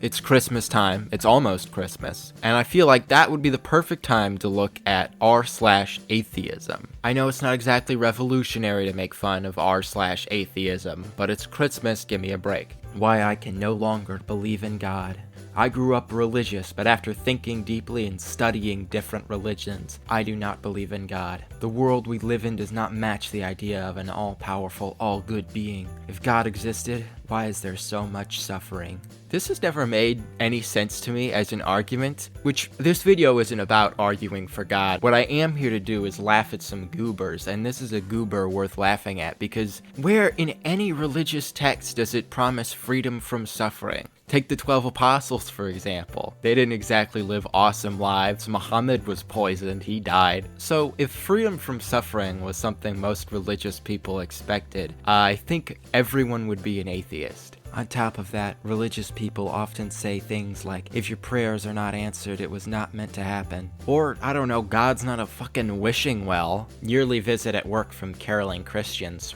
It's Christmas time. It's almost Christmas. And I feel like that would be the perfect time to look at r/atheism. I know it's not exactly revolutionary to make fun of r/atheism, but it's Christmas, give me a break. Why I can no longer believe in God. I grew up religious, but after thinking deeply and studying different religions, I do not believe in God. The world we live in does not match the idea of an all-powerful, all-good being. If God existed, why is there so much suffering? This has never made any sense to me as an argument, which this video isn't about arguing for God. What I am here to do is laugh at some goobers, and this is a goober worth laughing at, because where in any religious text does it promise freedom from suffering? Take the 12 apostles, for example. They didn't exactly live awesome lives. Muhammad was poisoned, he died. So if freedom from suffering was something most religious people expected, I think everyone would be an atheist. On top of that, religious people often say things like, if your prayers are not answered, it was not meant to happen. Or, I don't know, God's not a fucking wishing well. Yearly visit at work from caroling Christians.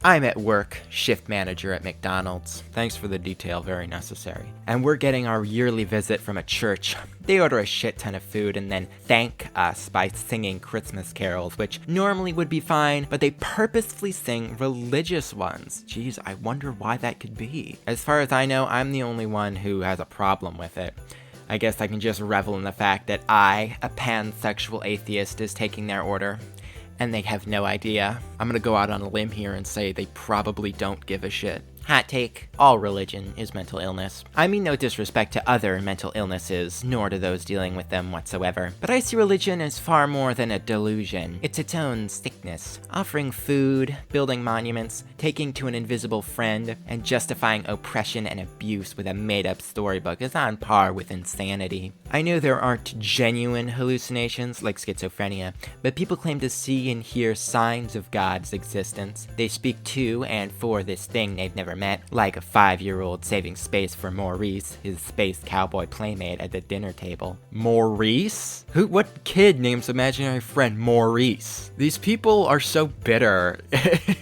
I'm at work, shift manager at McDonald's. Thanks for the detail, very necessary. And we're getting our yearly visit from a church. They order a shit ton of food and then thank us by singing Christmas carols, which normally would be fine, but they purposefully sing religious ones. Jeez, I wonder why that could be. As far as I know, I'm the only one who has a problem with it. I guess I can just revel in the fact that I, a pansexual atheist, is taking their order. And they have no idea. I'm gonna go out on a limb here and say they probably don't give a shit. Hot take, all religion is mental illness. I mean no disrespect to other mental illnesses, nor to those dealing with them whatsoever. But I see religion as far more than a delusion. It's its own sickness. Offering food, building monuments, taking to an invisible friend, and justifying oppression and abuse with a made-up storybook is on par with insanity. I know there aren't genuine hallucinations like schizophrenia, but people claim to see and hear signs of God's existence. They speak to and for this thing they've never met, like a 5-year-old saving space for Maurice, his space cowboy playmate at the dinner table. Maurice? What kid names imaginary friend Maurice? These people are so bitter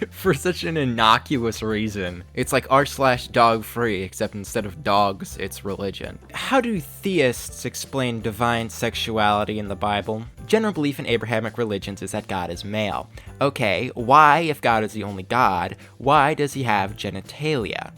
for such an innocuous reason. It's like r/dog free, except instead of dogs, it's religion. How do theists explain divine sexuality in the Bible? General belief in Abrahamic religions is that God is male. Okay, why, if God is the only God, why does he have genitalia?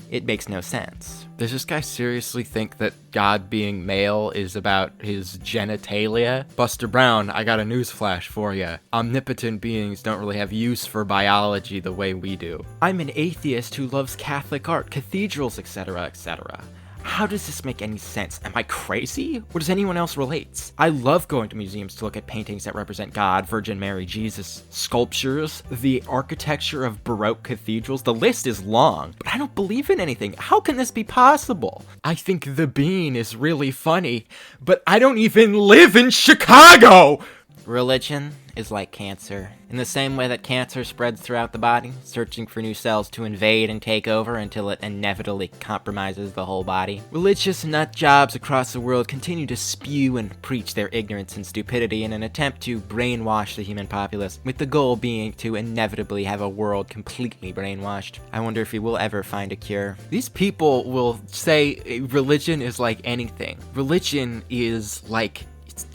It makes no sense. Does this guy seriously think that God being male is about his genitalia? Buster Brown, I got a newsflash for ya. Omnipotent beings don't really have use for biology the way we do. I'm an atheist who loves Catholic art, cathedrals, etc., etc. How does this make any sense? Am I crazy? Or does anyone else relate? I love going to museums to look at paintings that represent God, Virgin Mary, Jesus, sculptures, the architecture of Baroque cathedrals. The list is long, but I don't believe in anything. How can this be possible? I think the bean is really funny, but I don't even live in Chicago! Religion is like cancer. In the same way that cancer spreads throughout the body, searching for new cells to invade and take over until it inevitably compromises the whole body. Religious nut jobs across the world continue to spew and preach their ignorance and stupidity in an attempt to brainwash the human populace, with the goal being to inevitably have a world completely brainwashed. I wonder if we will ever find a cure. These people will say religion is like anything. Religion is like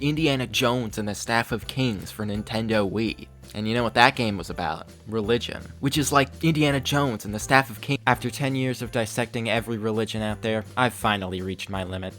Indiana Jones and the Staff of Kings for Nintendo Wii. And you know what that game was about? Religion. Which is like Indiana Jones and the Staff of Kings. After 10 years of dissecting every religion out there, I've finally reached my limit.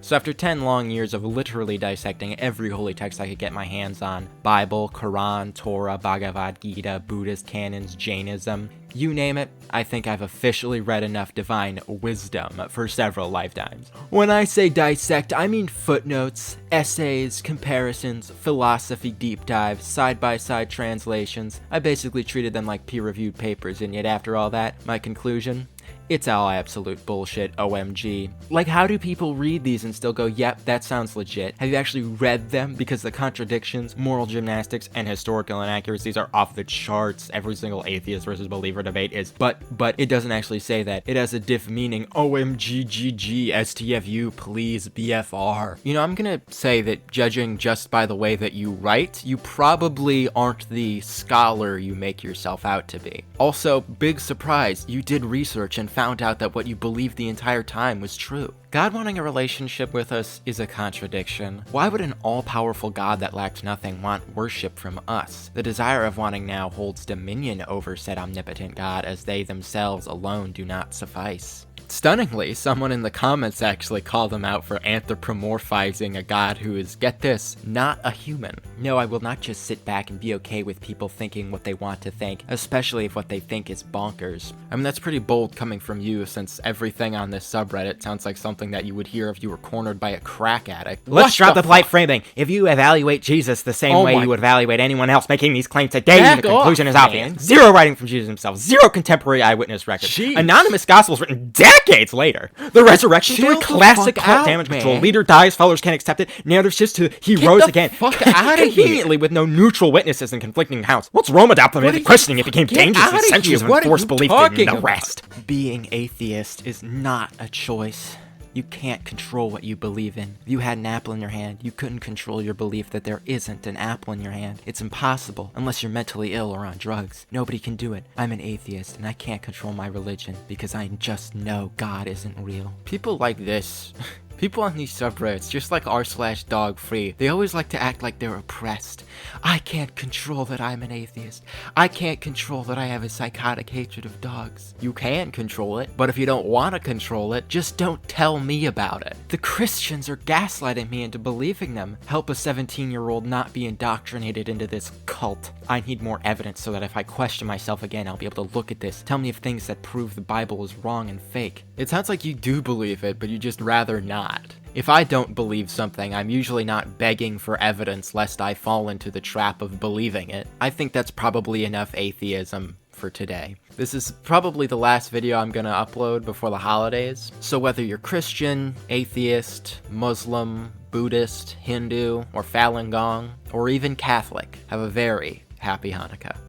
So after 10 long years of literally dissecting every holy text I could get my hands on, Bible, Quran, Torah, Bhagavad Gita, Buddhist canons, Jainism, you name it, I think I've officially read enough divine wisdom for several lifetimes. When I say dissect, I mean footnotes, essays, comparisons, philosophy deep dives, side-by-side translations. I basically treated them like peer-reviewed papers, and yet after all that, my conclusion? It's all absolute bullshit, OMG. Like, how do people read these and still go, yep, that sounds legit? Have you actually read them? Because the contradictions, moral gymnastics, and historical inaccuracies are off the charts. Every single atheist versus believer debate is, but it doesn't actually say that. It has a diff meaning, OMGGG, STFU, please, BFR. You know, I'm gonna say that judging just by the way that you write, you probably aren't the scholar you make yourself out to be. Also, big surprise, you did research and found out that what you believed the entire time was true. God wanting a relationship with us is a contradiction. Why would an all-powerful God that lacked nothing want worship from us? The desire of wanting now holds dominion over said omnipotent God, as they themselves alone do not suffice. Stunningly, someone in the comments actually called him out for anthropomorphizing a god who is, get this, not a human. No, I will not just sit back and be okay with people thinking what they want to think, especially if what they think is bonkers. I mean, that's pretty bold coming from you, since everything on this subreddit sounds like something that you would hear if you were cornered by a crack addict. Let's drop the polite framing. If you evaluate Jesus the same way you would evaluate anyone else making these claims today, the conclusion is obvious. Zero writing from Jesus himself, zero contemporary eyewitness records. Anonymous gospels written decades later. The resurrection story, classic cult damage control. Leader dies, followers can't accept it. Narrative shifts to he rose again. Fuck out of Conveniently with no neutral witnesses and conflicting accounts. What's Rome adopted questioning it became dangerous with centuries of enforced belief in the rest. Being atheist is not a choice. You can't control what you believe in. If you had an apple in your hand, you couldn't control your belief that there isn't an apple in your hand. It's impossible, unless you're mentally ill or on drugs. Nobody can do it. I'm an atheist, and I can't control my religion, because I just know God isn't real. People like this... People on these subreddits, just like r/dogfree, they always like to act like they're oppressed. I can't control that I'm an atheist. I can't control that I have a psychotic hatred of dogs. You can control it, but if you don't want to control it, just don't tell me about it. The Christians are gaslighting me into believing them. Help a 17-year-old not be indoctrinated into this cult. I need more evidence so that if I question myself again, I'll be able to look at this. Tell me if things that prove the Bible is wrong and fake. It sounds like you do believe it, but you just rather not. If I don't believe something, I'm usually not begging for evidence lest I fall into the trap of believing it. I think that's probably enough atheism for today. This is probably the last video I'm gonna upload before the holidays. So whether you're Christian, atheist, Muslim, Buddhist, Hindu, or Falun Gong, or even Catholic, have a very happy Hanukkah.